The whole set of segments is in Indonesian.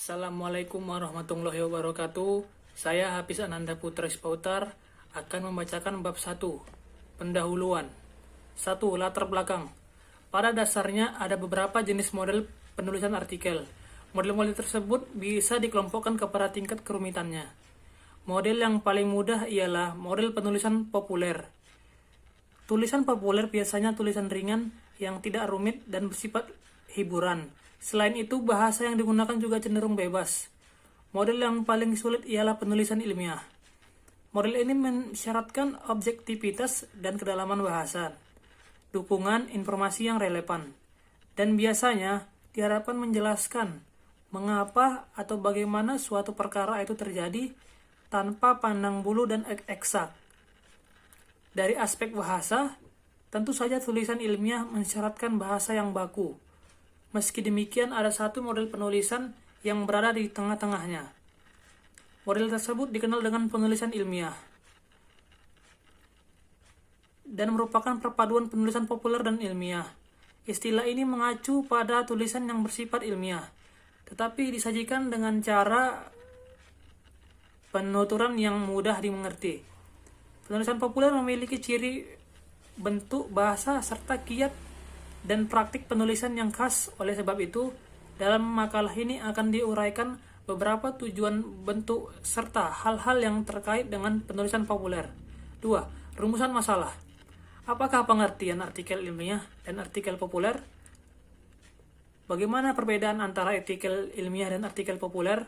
Assalamualaikum warahmatullahi wabarakatuh. Saya Hafiz Ananda Putra Spautar akan membacakan bab 1. Pendahuluan. 1. Latar belakang. Pada dasarnya ada beberapa jenis model penulisan artikel. Model-model tersebut bisa dikelompokkan kepada tingkat kerumitannya. Model yang paling mudah ialah model penulisan populer. Tulisan populer biasanya tulisan ringan yang tidak rumit dan bersifat hiburan. Selain itu, bahasa yang digunakan juga cenderung bebas. Model yang paling sulit ialah penulisan ilmiah. Model ini mensyaratkan objektivitas dan kedalaman bahasa, dukungan informasi yang relevan, dan biasanya diharapkan menjelaskan mengapa atau bagaimana suatu perkara itu terjadi tanpa pandang bulu dan eksak. Dari aspek bahasa, tentu saja tulisan ilmiah mensyaratkan bahasa yang baku. Meski demikian, ada satu model penulisan yang berada di tengah-tengahnya. Model tersebut dikenal dengan penulisan ilmiah dan merupakan perpaduan penulisan populer dan ilmiah. Istilah ini mengacu pada tulisan yang bersifat ilmiah, tetapi disajikan dengan cara penuturan yang mudah dimengerti. Penulisan populer memiliki ciri bentuk, bahasa, serta kiat dan praktik penulisan yang khas. Oleh sebab itu, dalam makalah ini akan diuraikan beberapa tujuan, bentuk, serta hal-hal yang terkait dengan penulisan populer. 2. Rumusan masalah. Apakah pengertian artikel ilmiah dan artikel populer? Bagaimana perbedaan antara artikel ilmiah dan artikel populer?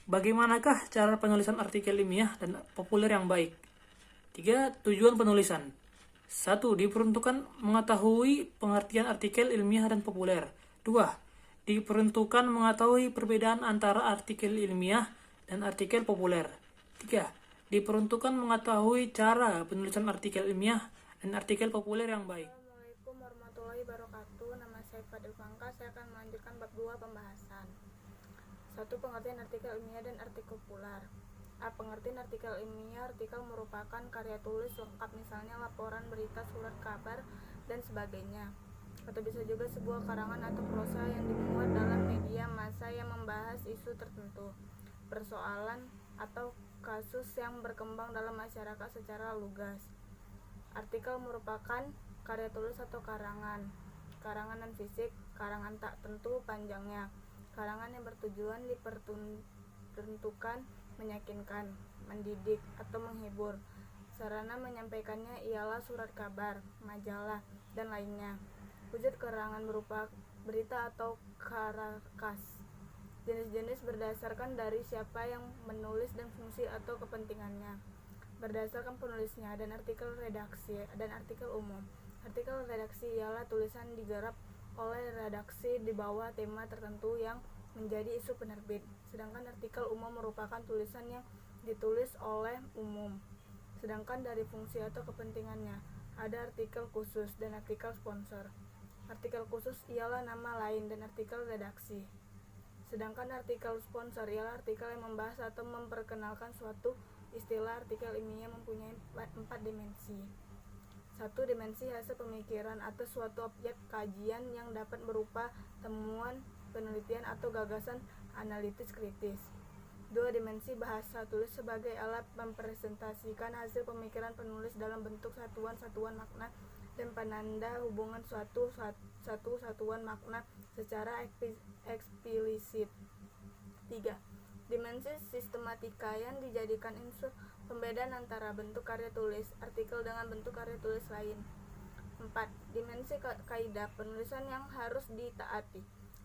Bagaimanakah cara penulisan artikel ilmiah dan populer yang baik? 3. Tujuan penulisan. 1. Diperuntukkan mengetahui pengertian artikel ilmiah dan populer. 2. Diperuntukkan mengetahui perbedaan antara artikel ilmiah dan artikel populer. 3. Diperuntukkan mengetahui cara penulisan artikel ilmiah dan artikel populer yang baik. Assalamualaikum warahmatullahi wabarakatuh. Nama saya Fadil Fangka. Saya akan melanjutkan bab 2 pembahasan. 1. Pengertian artikel ilmiah dan artikel populer. Pengertian artikel ilmiah. Artikel merupakan karya tulis lengkap, misalnya laporan, berita, surat kabar, dan sebagainya. Atau bisa juga sebuah karangan atau prosa yang dimuat dalam media massa yang membahas isu tertentu, persoalan, atau kasus yang berkembang dalam masyarakat secara lugas. Artikel merupakan karya tulis atau karangan. Karangan non fisik, karangan tak tentu panjangnya. Karangan yang bertujuan diperuntukkan meyakinkan, mendidik, atau menghibur. Sarana menyampaikannya ialah surat kabar, majalah, dan lainnya. Wujud karangan berupa berita atau karakas. Jenis-jenis berdasarkan dari siapa yang menulis dan fungsi atau kepentingannya. Berdasarkan penulisnya. Dan artikel redaksi dan artikel umum. Artikel redaksi ialah tulisan digarap oleh redaksi di bawah tema tertentu yang menjadi isu penerbit. Sedangkan artikel umum merupakan tulisan yang ditulis oleh umum. Sedangkan dari fungsi atau kepentingannya, ada artikel khusus dan artikel sponsor. Artikel khusus ialah nama lain dan artikel redaksi. Sedangkan artikel sponsor ialah artikel yang membahas atau memperkenalkan suatu istilah. Artikel ilmiah mempunyai 4 dimensi. 1. Dimensi hasil pemikiran atau suatu objek kajian yang dapat berupa temuan, penelitian, atau gagasan analitis kritis. 2. Dimensi bahasa tulis sebagai alat mempresentasikan hasil pemikiran penulis dalam bentuk satuan-satuan makna dan penanda hubungan suatu satuan makna secara eksplisit. 3. Dimensi sistematika yang dijadikan unsur pembedaan antara bentuk karya tulis artikel dengan bentuk karya tulis lain. 4. Dimensi kaidah penulisan yang harus ditaati,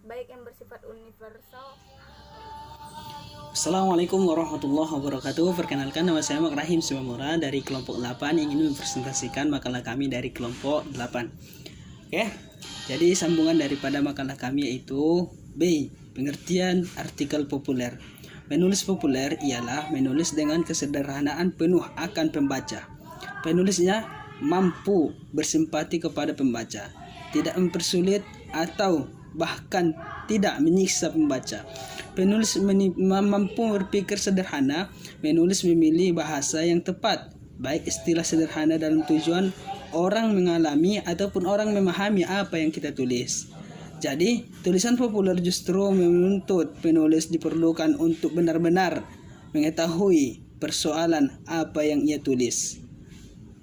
baik yang bersifat universal. Assalamualaikum warahmatullahi wabarakatuh. Perkenalkan, nama saya Makrahim Sumamura dari kelompok 8 yang ingin mempresentasikan makalah kami dari kelompok 8. Oke, jadi sambungan daripada makalah kami yaitu B. Pengertian artikel populer. Menulis populer ialah menulis dengan kesederhanaan penuh akan pembaca. Penulisnya mampu bersimpati kepada pembaca, tidak mempersulit atau bahkan tidak menyiksa pembaca. Penulis mampu berpikir sederhana, menulis memilih bahasa yang tepat, baik istilah sederhana dalam tujuan orang mengalami ataupun orang memahami apa yang kita tulis. Jadi, tulisan populer justru menuntut penulis diperlukan untuk benar-benar mengetahui persoalan apa yang ia tulis.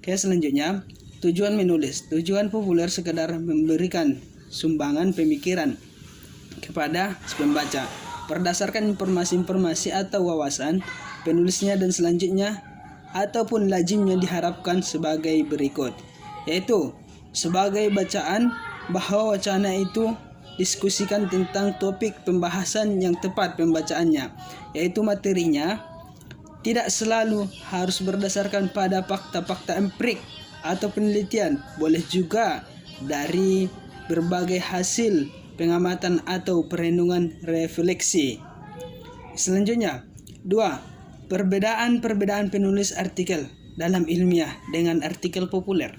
Oke, selanjutnya, tujuan menulis. Tujuan populer sekedar memberikan sumbangan pemikiran kepada pembaca berdasarkan informasi-informasi atau wawasan penulisnya, dan selanjutnya ataupun lazimnya diharapkan sebagai berikut, yaitu sebagai bacaan bahwa wacana itu diskusikan tentang topik pembahasan yang tepat pembacaannya, yaitu materinya tidak selalu harus berdasarkan pada fakta-fakta empirik atau penelitian, boleh juga dari berbagai hasil pengamatan atau perenungan refleksi. Selanjutnya, 2. Perbedaan penulis artikel dalam ilmiah dengan artikel populer.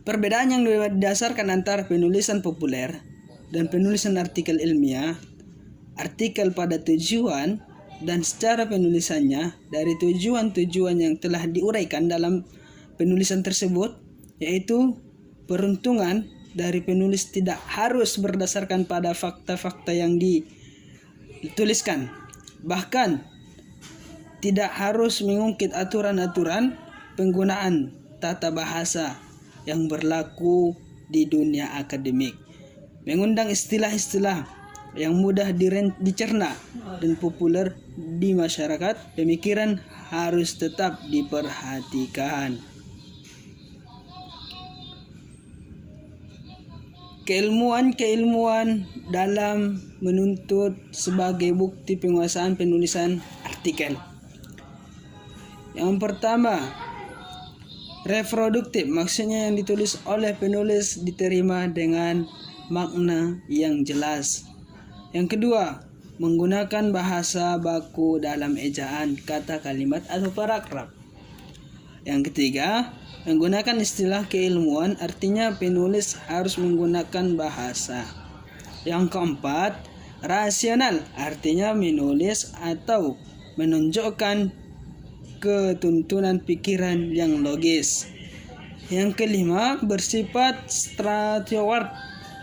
Perbedaan yang didasarkan antara penulisan populer dan penulisan artikel ilmiah. Artikel pada tujuan dan secara penulisannya dari tujuan-tujuan yang telah diuraikan dalam penulisan tersebut, yaitu peruntungan dari penulis tidak harus berdasarkan pada fakta-fakta yang dituliskan, bahkan tidak harus mengungkit aturan-aturan penggunaan tata bahasa yang berlaku di dunia akademik, mengundang istilah-istilah yang mudah dicerna dan populer di masyarakat. Pemikiran harus tetap diperhatikan. Keilmuan dalam menuntut sebagai bukti penguasaan penulisan artikel. Yang pertama, reproduktif, maksudnya yang ditulis oleh penulis diterima dengan makna yang jelas. Yang kedua, menggunakan bahasa baku dalam ejaan, kata, kalimat, atau paragraf. Yang ketiga, menggunakan istilah keilmuan, artinya penulis harus menggunakan bahasa. Yang keempat, rasional, artinya menulis atau menunjukkan ketuntunan pikiran yang logis. Yang kelima, bersifat straightforward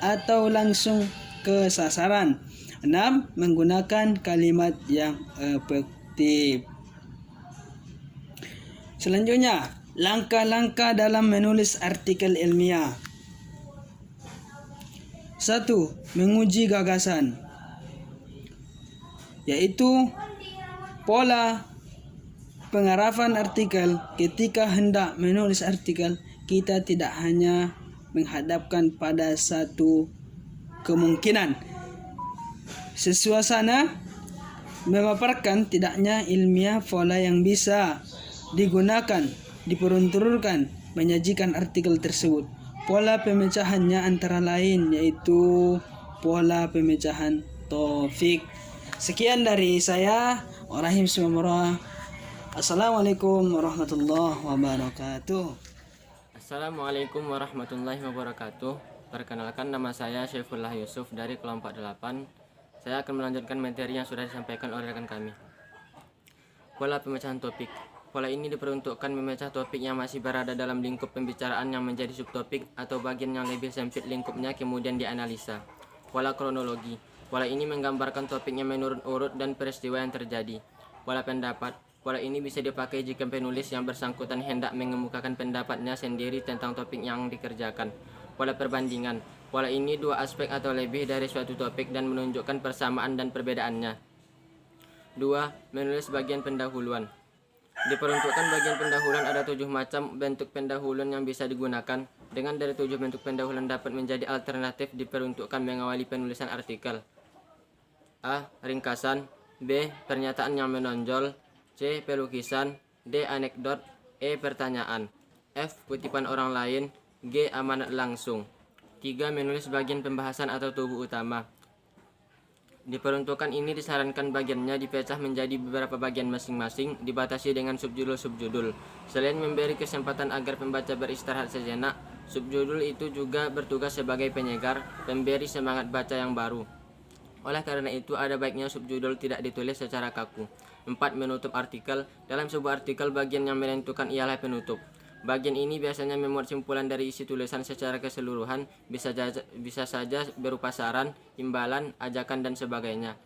atau langsung ke sasaran. 6. Menggunakan kalimat yang efektif. Selanjutnya, langkah-langkah dalam menulis artikel ilmiah. 1. Menguji gagasan, yaitu pola pengarahan artikel. Ketika hendak menulis artikel, kita tidak hanya menghadapkan pada satu kemungkinan. Sesuasana memaparkan tidaknya ilmiah pola yang bisa digunakan diperuntukkan menyajikan artikel tersebut. Pola pemecahannya antara lain yaitu pola pemecahan topik. Sekian dari saya, Rahim Sumamura. Assalamualaikum warahmatullahi wabarakatuh. Assalamualaikum warahmatullahi wabarakatuh. Perkenalkan, nama saya Syaifullah Yusuf dari kelompok 8. Saya akan melanjutkan materi yang sudah disampaikan oleh rekan kami. Pola pemecahan topik. Pola ini diperuntukkan memecah topik yang masih berada dalam lingkup pembicaraan yang menjadi subtopik atau bagian yang lebih sempit lingkupnya, kemudian dianalisa. Pola kronologi. Pola ini menggambarkan topiknya menurut urut dan peristiwa yang terjadi. Pola pendapat. Pola ini bisa dipakai jika penulis yang bersangkutan hendak mengemukakan pendapatnya sendiri tentang topik yang dikerjakan. Pola perbandingan. Pola ini dua aspek atau lebih dari suatu topik dan menunjukkan persamaan dan perbedaannya. 2. Menulis bagian pendahuluan. Diperuntukkan bagian pendahuluan ada 7 macam bentuk pendahuluan yang bisa digunakan. Dengan dari 7 bentuk pendahuluan dapat menjadi alternatif diperuntukkan mengawali penulisan artikel. A. Ringkasan. B. Pernyataan yang menonjol. C. Pelukisan. D. Anekdot. E. Pertanyaan. F. Kutipan orang lain. G. Amanat langsung. 3. Menulis bagian pembahasan atau tubuh utama. Diperuntukkan ini disarankan bagiannya dipecah menjadi beberapa bagian masing-masing, dibatasi dengan subjudul-subjudul. Selain memberi kesempatan agar pembaca beristirahat sejenak, subjudul itu juga bertugas sebagai penyegar, pemberi semangat baca yang baru. Oleh karena itu, ada baiknya subjudul tidak ditulis secara kaku. 4. Menutup artikel. Dalam sebuah artikel, bagian yang menentukan ialah penutup. Bagian ini biasanya memuat simpulan dari isi tulisan secara keseluruhan, bisa saja berupa saran, imbalan, ajakan, dan sebagainya.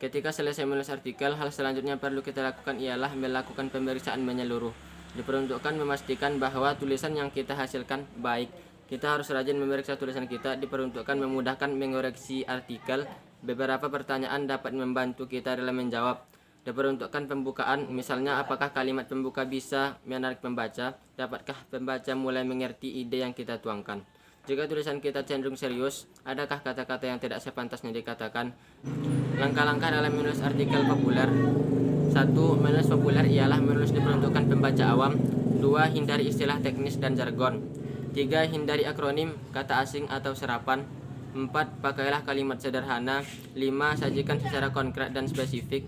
Ketika selesai menulis artikel, hal selanjutnya perlu kita lakukan ialah melakukan pemeriksaan menyeluruh. Diperuntukkan memastikan bahwa tulisan yang kita hasilkan baik. Kita harus rajin memeriksa tulisan kita, diperuntukkan memudahkan mengoreksi artikel. Beberapa pertanyaan dapat membantu kita dalam menjawab. Diperuntukkan pembukaan, misalnya apakah kalimat pembuka bisa menarik pembaca, dapatkah pembaca mulai mengerti ide yang kita tuangkan. Jika tulisan kita cenderung serius, adakah kata-kata yang tidak sepantasnya dikatakan. Langkah-langkah dalam menulis artikel populer. 1. Menulis populer ialah menulis diperuntukkan pembaca awam. 2. Hindari istilah teknis dan jargon. 3. Hindari akronim, kata asing atau serapan. 4. Pakailah kalimat sederhana. 5. Sajikan secara konkret dan spesifik.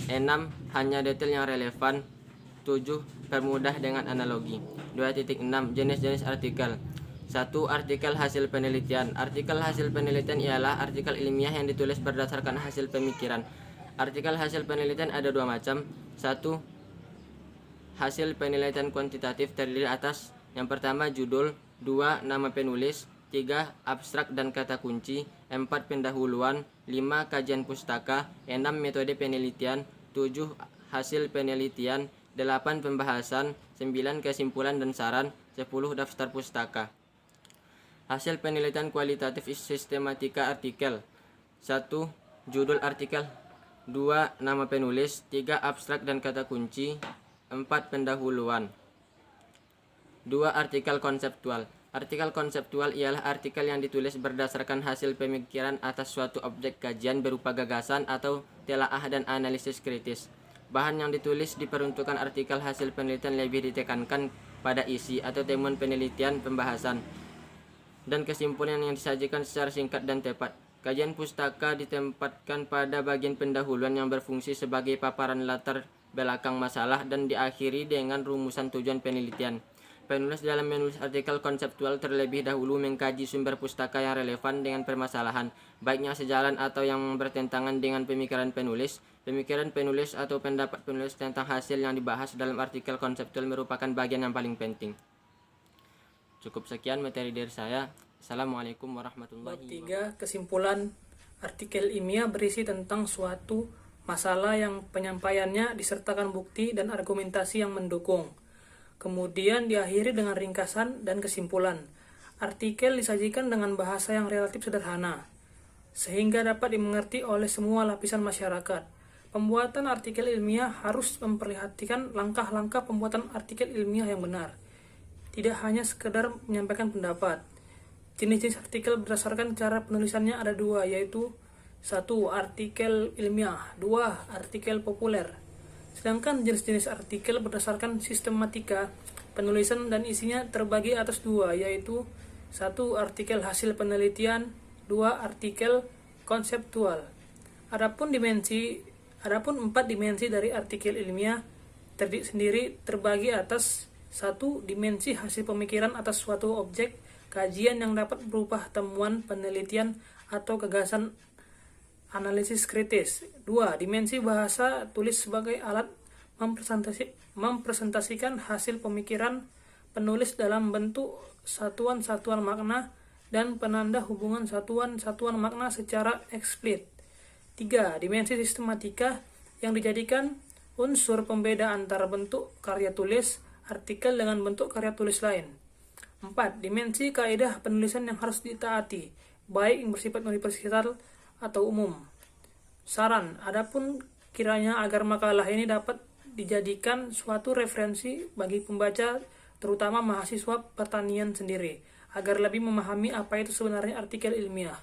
6. Hanya detail yang relevan. 7. Permudah dengan analogi. 2.6. Jenis-jenis artikel. 1. Artikel hasil penelitian. Artikel hasil penelitian ialah artikel ilmiah yang ditulis berdasarkan hasil pemikiran. Artikel hasil penelitian ada dua macam. 1. Hasil penelitian kuantitatif terdiri atas: yang pertama judul, 2. Nama penulis, 3. Abstrak dan kata kunci, 4. Pendahuluan, 5. Kajian pustaka, 6. Metode penelitian, 7. Hasil penelitian, 8. Pembahasan, 9. Kesimpulan dan saran, 10. Daftar pustaka. Hasil penelitian kualitatif sistematika artikel. 1. Judul artikel, 2. Nama penulis, 3. Abstrak dan kata kunci, 4. Pendahuluan. 2. Artikel konseptual. Artikel konseptual ialah artikel yang ditulis berdasarkan hasil pemikiran atas suatu objek kajian berupa gagasan atau telaah dan analisis kritis. Bahan yang ditulis diperuntukkan artikel hasil penelitian lebih ditekankan pada isi atau temuan penelitian, pembahasan, dan kesimpulan yang disajikan secara singkat dan tepat. Kajian pustaka ditempatkan pada bagian pendahuluan yang berfungsi sebagai paparan latar belakang masalah dan diakhiri dengan rumusan tujuan penelitian. Penulis dalam menulis artikel konseptual terlebih dahulu mengkaji sumber pustaka yang relevan dengan permasalahan, baiknya sejalan atau yang bertentangan dengan pemikiran penulis. Pemikiran penulis atau pendapat penulis tentang hasil yang dibahas dalam artikel konseptual merupakan bagian yang paling penting. Cukup sekian materi dari saya. Assalamualaikum warahmatullahi wabarakatuh. 3. Kesimpulan. Artikel ilmiah berisi tentang suatu masalah yang penyampaiannya disertakan bukti dan argumentasi yang mendukung. Kemudian diakhiri dengan ringkasan dan kesimpulan. Artikel disajikan dengan bahasa yang relatif sederhana, sehingga dapat dimengerti oleh semua lapisan masyarakat. Pembuatan artikel ilmiah harus memperhatikan langkah-langkah pembuatan artikel ilmiah yang benar. Tidak hanya sekedar menyampaikan pendapat. Jenis-jenis artikel berdasarkan cara penulisannya ada dua, yaitu 1. Artikel ilmiah, 2. Artikel populer. Sedangkan jenis-jenis artikel berdasarkan sistematika penulisan dan isinya terbagi atas dua, yaitu 1. Artikel hasil penelitian, 2. Artikel konseptual. Adapun 4 dimensi dari artikel ilmiah sendiri terbagi atas 1. Dimensi hasil pemikiran atas suatu objek kajian yang dapat berupa temuan penelitian atau gagasan analisis kritis. 2. Dimensi bahasa tulis sebagai alat mempresentasikan hasil pemikiran penulis dalam bentuk satuan-satuan makna dan penanda hubungan satuan-satuan makna secara eksplisit. 3. Dimensi sistematika yang dijadikan unsur pembeda antara bentuk karya tulis artikel dengan bentuk karya tulis lain. 4. Dimensi kaidah penulisan yang harus ditaati, baik yang bersifat universal atau umum. Saran, adapun kiranya agar makalah ini dapat dijadikan suatu referensi bagi pembaca, terutama mahasiswa pertanian sendiri, agar lebih memahami apa itu sebenarnya artikel ilmiah.